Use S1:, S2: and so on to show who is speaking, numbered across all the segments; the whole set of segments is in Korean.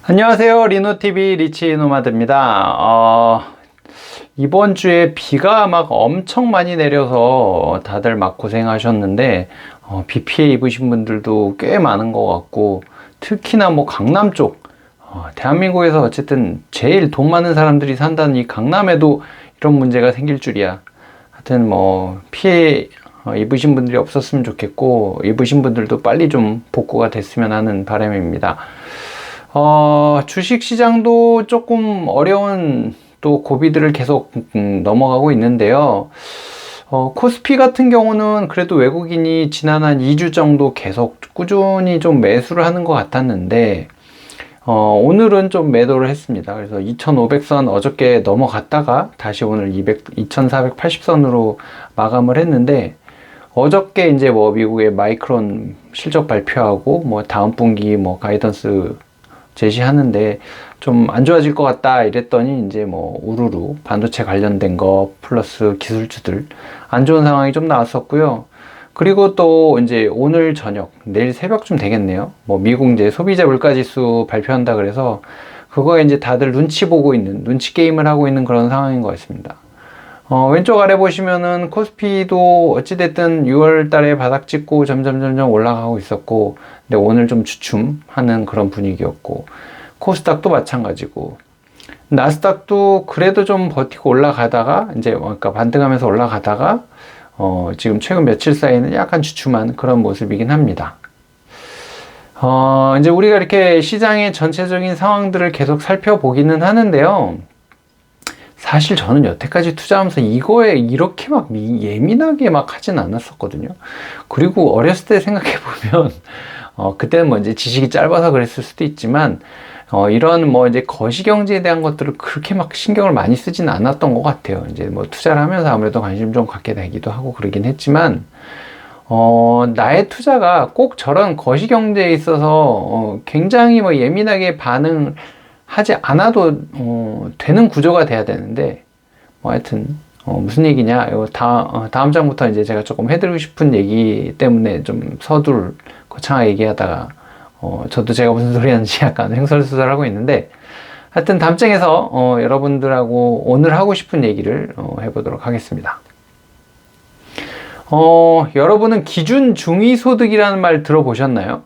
S1: 안녕하세요. 리노TV 리치노마드입니다. 이번 주에 비가 막 엄청 많이 내려서 다들 막 고생하셨는데, 비 피해 입으신 분들도 꽤 많은 것 같고, 특히나 뭐 강남 쪽, 대한민국에서 어쨌든 제일 돈 많은 사람들이 산다는 이 강남에도 이런 문제가 생길 줄이야. 하여튼 뭐 피해 입으신 분들이 없었으면 좋겠고, 입으신 분들도 빨리 좀 복구가 됐으면 하는 바람입니다. 주식 시장도 조금 어려운 또 고비들을 계속 넘어가고 있는데요. 코스피 같은 경우는 그래도 외국인이 지난 한 2주 정도 계속 꾸준히 좀 매수를 하는 것 같았는데, 오늘은 좀 매도를 했습니다. 그래서 2500선 어저께 넘어갔다가 다시 오늘 2480선으로 마감을 했는데, 어저께 이제 뭐 미국의 마이크론 실적 발표하고 뭐 다음 분기 뭐 가이던스 제시하는데 좀 안 좋아질 것 같다 이랬더니 이제 뭐 우르르 반도체 관련된 거 플러스 기술주들 안 좋은 상황이 좀 나왔었고요. 그리고 또 이제 오늘 저녁 내일 새벽쯤 되겠네요. 뭐 미국 이제 소비자 물가지수 발표한다 그래서 그거에 이제 다들 눈치 보고 있는 눈치 게임을 하고 있는 그런 상황인 것 같습니다. 왼쪽 아래 보시면은 코스피도 어찌됐든 6월 달에 바닥 찍고 점점 올라가고 있었고, 근데 오늘 좀 주춤하는 그런 분위기였고, 코스닥도 마찬가지고, 나스닥도 그래도 좀 버티고 올라가다가, 이제 그러니까 반등하면서 올라가다가, 지금 최근 며칠 사이는 약간 주춤한 그런 모습이긴 합니다. 이제 우리가 이렇게 시장의 전체적인 상황들을 계속 살펴보기는 하는데요. 사실 저는 여태까지 투자하면서 이거에 이렇게 막 예민하게 막 하진 않았었거든요. 그리고 어렸을 때 생각해보면, 그때는 뭐 이제 지식이 짧아서 그랬을 수도 있지만, 이런 뭐 이제 거시경제에 대한 것들을 그렇게 막 신경을 많이 쓰진 않았던 것 같아요. 이제 뭐 투자를 하면서 아무래도 관심 좀 갖게 되기도 하고 그러긴 했지만, 나의 투자가 꼭 저런 거시경제에 있어서, 굉장히 뭐 예민하게 하지 않아도 되는 구조가 돼야 되는데 뭐 하여튼 무슨 얘기냐 이거 다음 장부터 이제 제가 조금 해드리고 싶은 얘기 때문에 좀 거창하게 얘기하다가 저도 제가 무슨 소리 하는지 약간 횡설수설하고 있는데 하여튼 다음 장에서 여러분들하고 오늘 하고 싶은 얘기를 해보도록 하겠습니다. 여러분은 기준 중위소득이라는 말 들어보셨나요?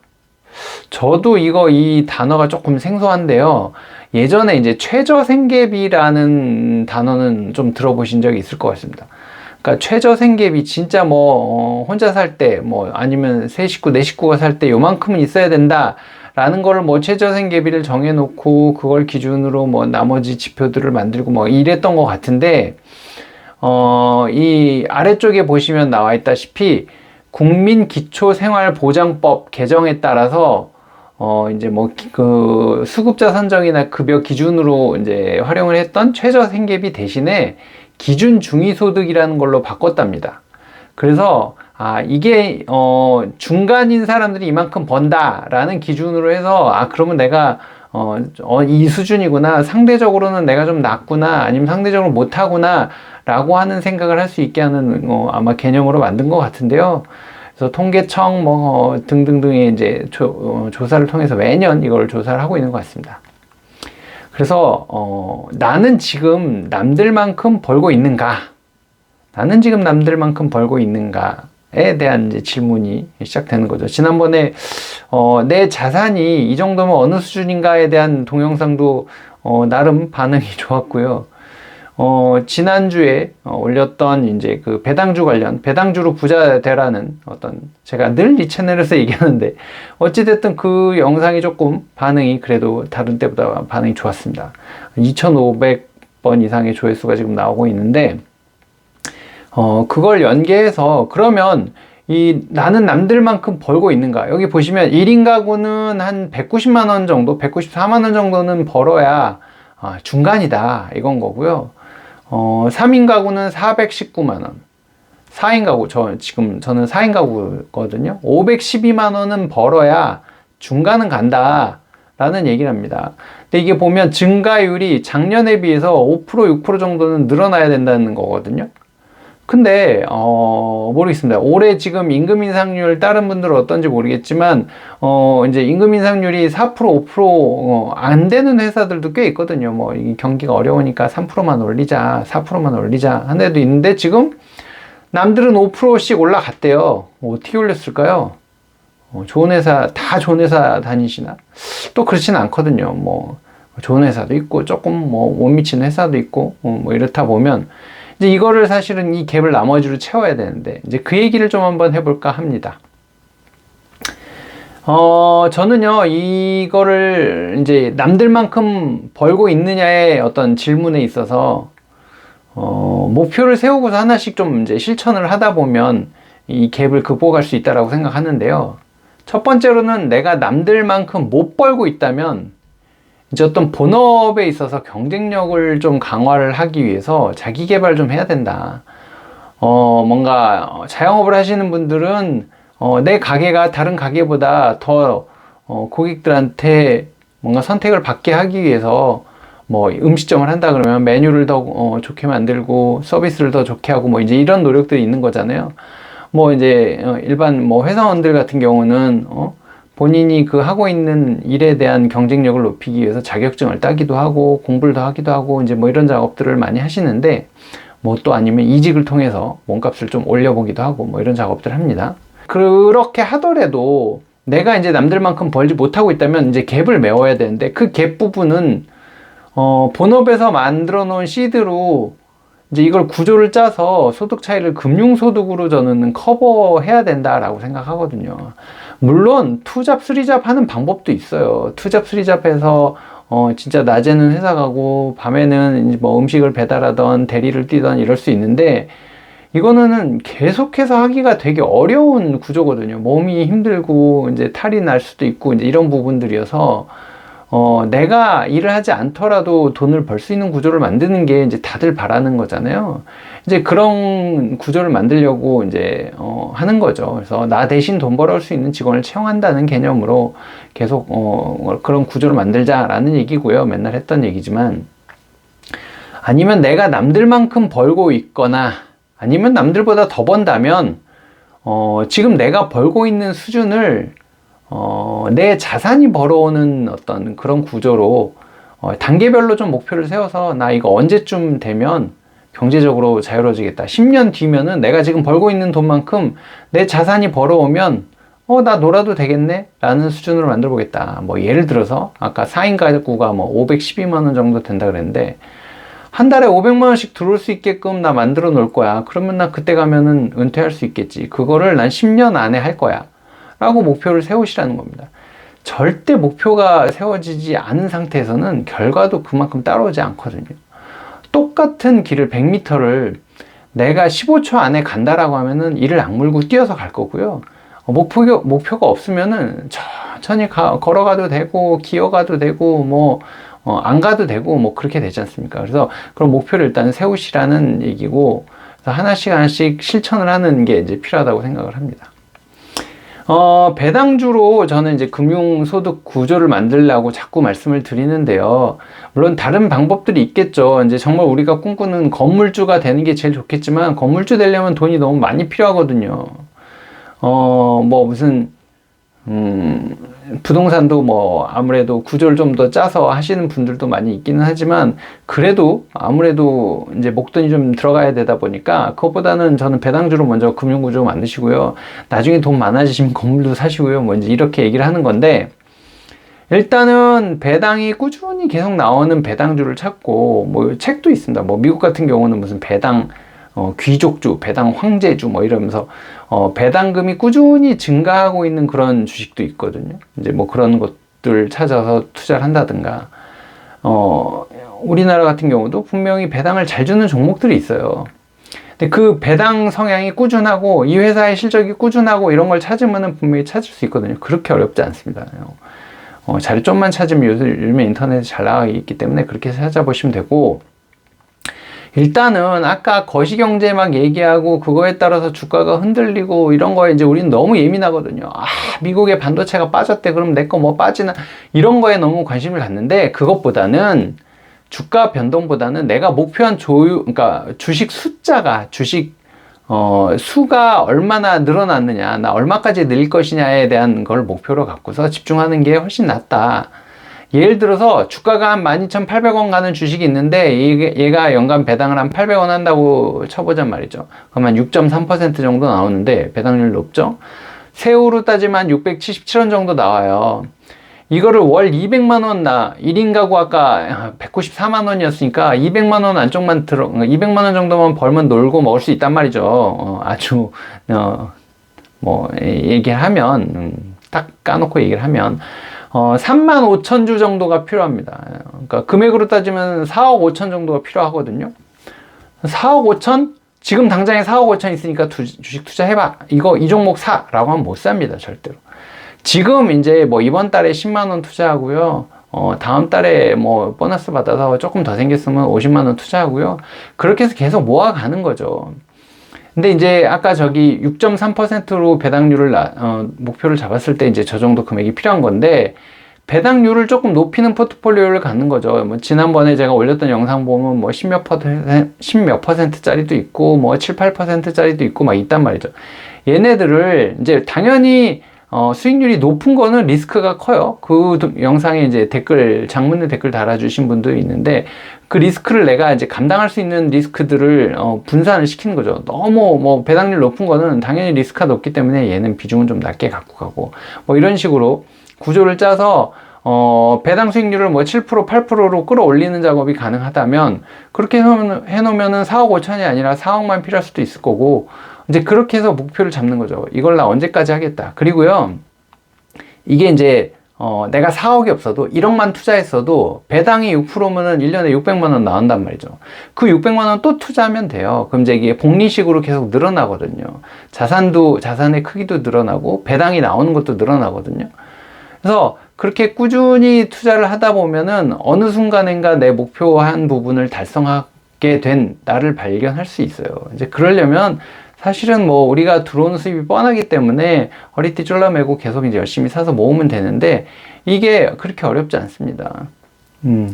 S1: 저도 이 단어가 조금 생소한데요. 예전에 이제 최저생계비라는 단어는 좀 들어보신 적이 있을 것 같습니다. 그러니까 최저생계비 진짜 뭐 혼자 살 때 뭐 아니면 세 식구 네 식구가 살 때 요만큼은 있어야 된다 라는 걸 뭐 최저생계비를 정해놓고 그걸 기준으로 뭐 나머지 지표들을 만들고 뭐 이랬던 것 같은데 이 아래쪽에 보시면 나와 있다시피 국민기초생활보장법 개정에 따라서 이제 뭐 그 수급자 선정이나 급여 기준으로 이제 활용을 했던 최저생계비 대신에 기준 중위소득이라는 걸로 바꿨답니다. 그래서 이게 중간인 사람들이 이만큼 번다라는 기준으로 해서 그러면 내가 이 수준이구나, 상대적으로는 내가 좀 낮구나, 아니면 상대적으로 못하구나 라고 하는 생각을 할 수 있게 하는 아마 개념으로 만든 것 같은데요. 그래서 통계청 등등등의 이제 조사를 통해서 매년 이걸 조사를 하고 있는 것 같습니다. 그래서 나는 지금 남들만큼 벌고 있는가? 나는 지금 남들만큼 벌고 있는가에 대한 이제 질문이 시작되는 거죠. 지난번에 내 자산이 이 정도면 어느 수준인가에 대한 동영상도 나름 반응이 좋았고요. 지난주에 올렸던 이제 그 배당주로 부자 되라는 제가 늘 이 채널에서 얘기하는데, 어찌됐든 그 영상이 조금 반응이 그래도 다른 때보다 반응이 좋았습니다. 2500번 이상의 조회수가 지금 나오고 있는데, 그걸 연계해서 그러면 나는 남들만큼 벌고 있는가? 여기 보시면 1인 가구는 한 190만원 정도, 194만원 정도는 벌어야 중간이다. 이건 거고요. 3인 가구는 419만원. 4인 가구, 저는 4인 가구거든요. 512만원은 벌어야 중간은 간다. 라는 얘기를 합니다. 근데 이게 보면 증가율이 작년에 비해서 5%, 6% 정도는 늘어나야 된다는 거거든요. 근데 모르겠습니다. 올해 지금 임금 인상률 다른 분들은 어떤지 모르겠지만 이제 임금 인상률이 4% 5% 안 되는 회사들도 꽤 있거든요. 뭐 이 경기가 어려우니까 3%만 올리자, 4%만 올리자 한 데도 있는데 지금 남들은 5%씩 올라갔대요. 어떻게 올렸을까요? 좋은 회사, 다 좋은 회사 다니시나? 또 그렇지는 않거든요. 뭐 좋은 회사도 있고 조금 뭐 못 미치는 회사도 있고 뭐 이렇다 보면 이제 이거를 사실은 이 갭을 나머지로 채워야 되는데 이제 그 얘기를 좀 한번 해볼까 합니다. 저는요 이거를 이제 남들만큼 벌고 있느냐의 어떤 질문에 있어서 목표를 세우고서 하나씩 좀 이제 실천을 하다 보면 이 갭을 극복할 수 있다라고 생각하는데요. 첫 번째로는 내가 남들만큼 못 벌고 있다면 이제 어떤 본업에 있어서 경쟁력을 좀 강화를 하기 위해서 자기 개발 좀 해야 된다. 뭔가 자영업을 하시는 분들은 내 가게가 다른 가게보다 더 고객들한테 뭔가 선택을 받게 하기 위해서 뭐 음식점을 한다 그러면 메뉴를 더 좋게 만들고 서비스를 더 좋게 하고 뭐 이제 이런 노력들이 있는 거잖아요. 뭐 이제 일반 뭐 회사원들 같은 경우는 본인이 그 하고 있는 일에 대한 경쟁력을 높이기 위해서 자격증을 따기도 하고 공부를 더 하기도 하고 이제 뭐 이런 작업들을 많이 하시는데 뭐 또 아니면 이직을 통해서 몸값을 좀 올려보기도 하고 뭐 이런 작업들을 합니다. 그렇게 하더라도 내가 이제 남들만큼 벌지 못하고 있다면 이제 갭을 메워야 되는데 그 갭 부분은 본업에서 만들어 놓은 시드로 이제 이걸 구조를 짜서 소득 차이를 금융소득으로 저는 커버해야 된다라고 생각하거든요. 물론 투잡, 쓰리잡 하는 방법도 있어요. 투잡, 쓰리잡 해서 진짜 낮에는 회사 가고 밤에는 뭐 음식을 배달하던 대리를 뛰던 이럴 수 있는데 이거는 계속해서 하기가 되게 어려운 구조거든요. 몸이 힘들고 이제 탈이 날 수도 있고 이제 이런 부분들이어서 내가 일을 하지 않더라도 돈을 벌 수 있는 구조를 만드는 게 이제 다들 바라는 거잖아요. 이제 그런 구조를 만들려고 이제 하는 거죠. 그래서 나 대신 돈 벌어올 수 있는 직원을 채용한다는 개념으로 계속 그런 구조를 만들자라는 얘기고요. 맨날 했던 얘기지만 아니면 내가 남들만큼 벌고 있거나 아니면 남들보다 더 번다면 지금 내가 벌고 있는 수준을 내 자산이 벌어오는 어떤 그런 구조로 단계별로 좀 목표를 세워서 나 이거 언제쯤 되면 경제적으로 자유로워지겠다. 10년 뒤면은 내가 지금 벌고 있는 돈만큼 내 자산이 벌어오면 나 놀아도 되겠네? 라는 수준으로 만들어 보겠다. 뭐 예를 들어서 아까 4인 가구가 뭐 512만 원 정도 된다 그랬는데 한 달에 500만 원씩 들어올 수 있게끔 나 만들어 놓을 거야. 그러면 나 그때 가면은 은퇴할 수 있겠지. 그거를 난 10년 안에 할 거야. 라고 목표를 세우시라는 겁니다. 절대 목표가 세워지지 않은 상태에서는 결과도 그만큼 따라오지 않거든요. 똑같은 길을 100m를 내가 15초 안에 간다라고 하면은 이를 악물고 뛰어서 갈 거고요. 목표가 없으면은 천천히 걸어가도 되고, 기어가도 되고, 뭐, 안 가도 되고, 뭐, 그렇게 되지 않습니까? 그래서 그런 목표를 일단 세우시라는 얘기고, 그래서 하나씩 실천을 하는 게 이제 필요하다고 생각을 합니다. 배당주로 저는 이제 금융소득 구조를 만들려고 자꾸 말씀을 드리는데요. 물론 다른 방법들이 있겠죠. 이제 정말 우리가 꿈꾸는 건물주가 되는 게 제일 좋겠지만, 건물주 되려면 돈이 너무 많이 필요하거든요. 뭐 무슨, 부동산도 뭐 아무래도 구조를 좀 더 짜서 하시는 분들도 많이 있기는 하지만 그래도 아무래도 이제 목돈이 좀 들어가야 되다 보니까 그것보다는 저는 배당주로 먼저 금융구조 만드시고요. 나중에 돈 많아지시면 건물도 사시고요. 뭐 이제 이렇게 얘기를 하는 건데 일단은 배당이 꾸준히 계속 나오는 배당주를 찾고 뭐 책도 있습니다. 뭐 미국 같은 경우는 무슨 배당 귀족주, 배당 황제주 뭐 이러면서 배당금이 꾸준히 증가하고 있는 그런 주식도 있거든요. 이제 뭐 그런 것들 찾아서 투자를 한다든가 우리나라 같은 경우도 분명히 배당을 잘 주는 종목들이 있어요. 근데 그 배당 성향이 꾸준하고 이 회사의 실적이 꾸준하고 이런 걸 찾으면은 분명히 찾을 수 있거든요. 그렇게 어렵지 않습니다. 자료 좀만 찾으면 요즘에 인터넷에 잘 나와 있기 때문에 그렇게 찾아보시면 되고 일단은 아까 거시경제 막 얘기하고 그거에 따라서 주가가 흔들리고 이런 거에 이제 우리는 너무 예민하거든요. 미국의 반도체가 빠졌대. 그럼 내 거 뭐 빠지나? 이런 거에 너무 관심을 갖는데 그것보다는 주가 변동보다는 내가 목표한 그러니까 주식 숫자가 주식 수가 얼마나 늘어났느냐, 나 얼마까지 늘 것이냐에 대한 걸 목표로 갖고서 집중하는 게 훨씬 낫다. 예를 들어서 주가가 한 12,800원 가는 주식이 있는데 얘가 연간 배당을 한 800원 한다고 쳐보잔 말이죠. 그러면 6.3% 정도 나오는데 배당률 높죠. 세후로 따지면 677원 정도 나와요. 이거를 월 200만원 1인 가구 아까 194만원이었으니까 200만원 안쪽만 200만원 정도만 벌면 놀고 먹을 수 있단 말이죠. 아주 얘기하면 딱 까놓고 얘기를 하면 35,000주 정도가 필요합니다. 그러니까 금액으로 따지면 4억 5천 정도가 필요하거든요. 4억 5천? 지금 당장에 4억 5천 있으니까 주식 투자해봐. 이 종목 사! 라고 하면 못 삽니다, 절대로. 지금 이제 이번 달에 10만원 투자하고요. 다음 달에 보너스 받아서 조금 더 생겼으면 50만원 투자하고요. 그렇게 해서 계속 모아가는 거죠. 근데 이제 아까 6.3%로 배당률을 목표를 잡았을 때 이제 저 정도 금액이 필요한 건데, 배당률을 조금 높이는 포트폴리오를 갖는 거죠. 지난번에 제가 올렸던 영상 보면 10몇 퍼센트짜리도 있고 7, 8%짜리도 있고 막 있단 말이죠. 얘네들을 이제 당연히 수익률이 높은 거는 리스크가 커요. 그 영상에 이제 장문의 댓글 달아주신 분도 있는데, 그 리스크를 내가 이제 감당할 수 있는 리스크들을 분산을 시키는 거죠. 너무 배당률 높은 거는 당연히 리스크가 높기 때문에 얘는 비중은 좀 낮게 갖고 가고, 이런 식으로 구조를 짜서 배당 수익률을 7%, 8%로 끌어올리는 작업이 가능하다면, 그렇게 해놓으면은 4억 5천이 아니라 4억만 필요할 수도 있을 거고, 이제 그렇게 해서 목표를 잡는 거죠. 이걸 나 언제까지 하겠다. 그리고요, 이게 이제 내가 4억이 없어도 1억만 투자했어도 배당이 6%면은 1년에 600만 원 나온단 말이죠. 그 600만 원 또 투자하면 돼요. 그럼 이제 이게 복리식으로 계속 늘어나거든요. 자산의 크기도 늘어나고 배당이 나오는 것도 늘어나거든요. 그래서 그렇게 꾸준히 투자를 하다 보면은 어느 순간인가 내 목표한 부분을 달성하게 된 나를 발견할 수 있어요. 이제 그러려면 사실은 우리가 들어오는 수입이 뻔하기 때문에 허리띠 졸라매고 계속 이제 열심히 사서 모으면 되는데, 이게 그렇게 어렵지 않습니다.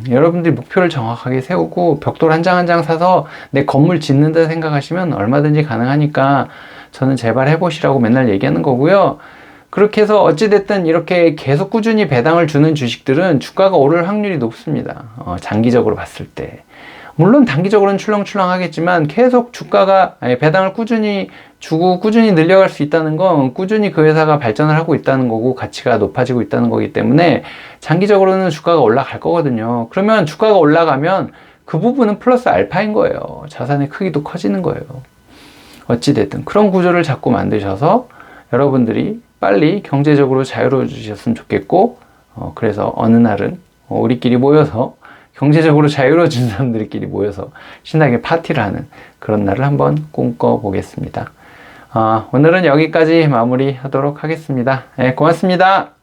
S1: 여러분들이 목표를 정확하게 세우고 벽돌 한 장 한 장 사서 내 건물 짓는다 생각하시면 얼마든지 가능하니까 저는 제발 해보시라고 맨날 얘기하는 거고요. 그렇게 해서 어찌됐든 이렇게 계속 꾸준히 배당을 주는 주식들은 주가가 오를 확률이 높습니다. 장기적으로 봤을 때. 물론 단기적으로는 출렁출렁 하겠지만 계속 주가가 배당을 꾸준히 주고 꾸준히 늘려갈 수 있다는 건 꾸준히 그 회사가 발전을 하고 있다는 거고 가치가 높아지고 있다는 거기 때문에 장기적으로는 주가가 올라갈 거거든요. 그러면 주가가 올라가면 그 부분은 플러스 알파인 거예요. 자산의 크기도 커지는 거예요. 어찌됐든 그런 구조를 자꾸 만드셔서 여러분들이 빨리 경제적으로 자유로워지셨으면 좋겠고, 그래서 어느 날은 우리끼리 모여서 경제적으로 자유로워진 사람들끼리 모여서 신나게 파티를 하는 그런 날을 한번 꿈꿔보겠습니다. 오늘은 여기까지 마무리하도록 하겠습니다. 네, 고맙습니다.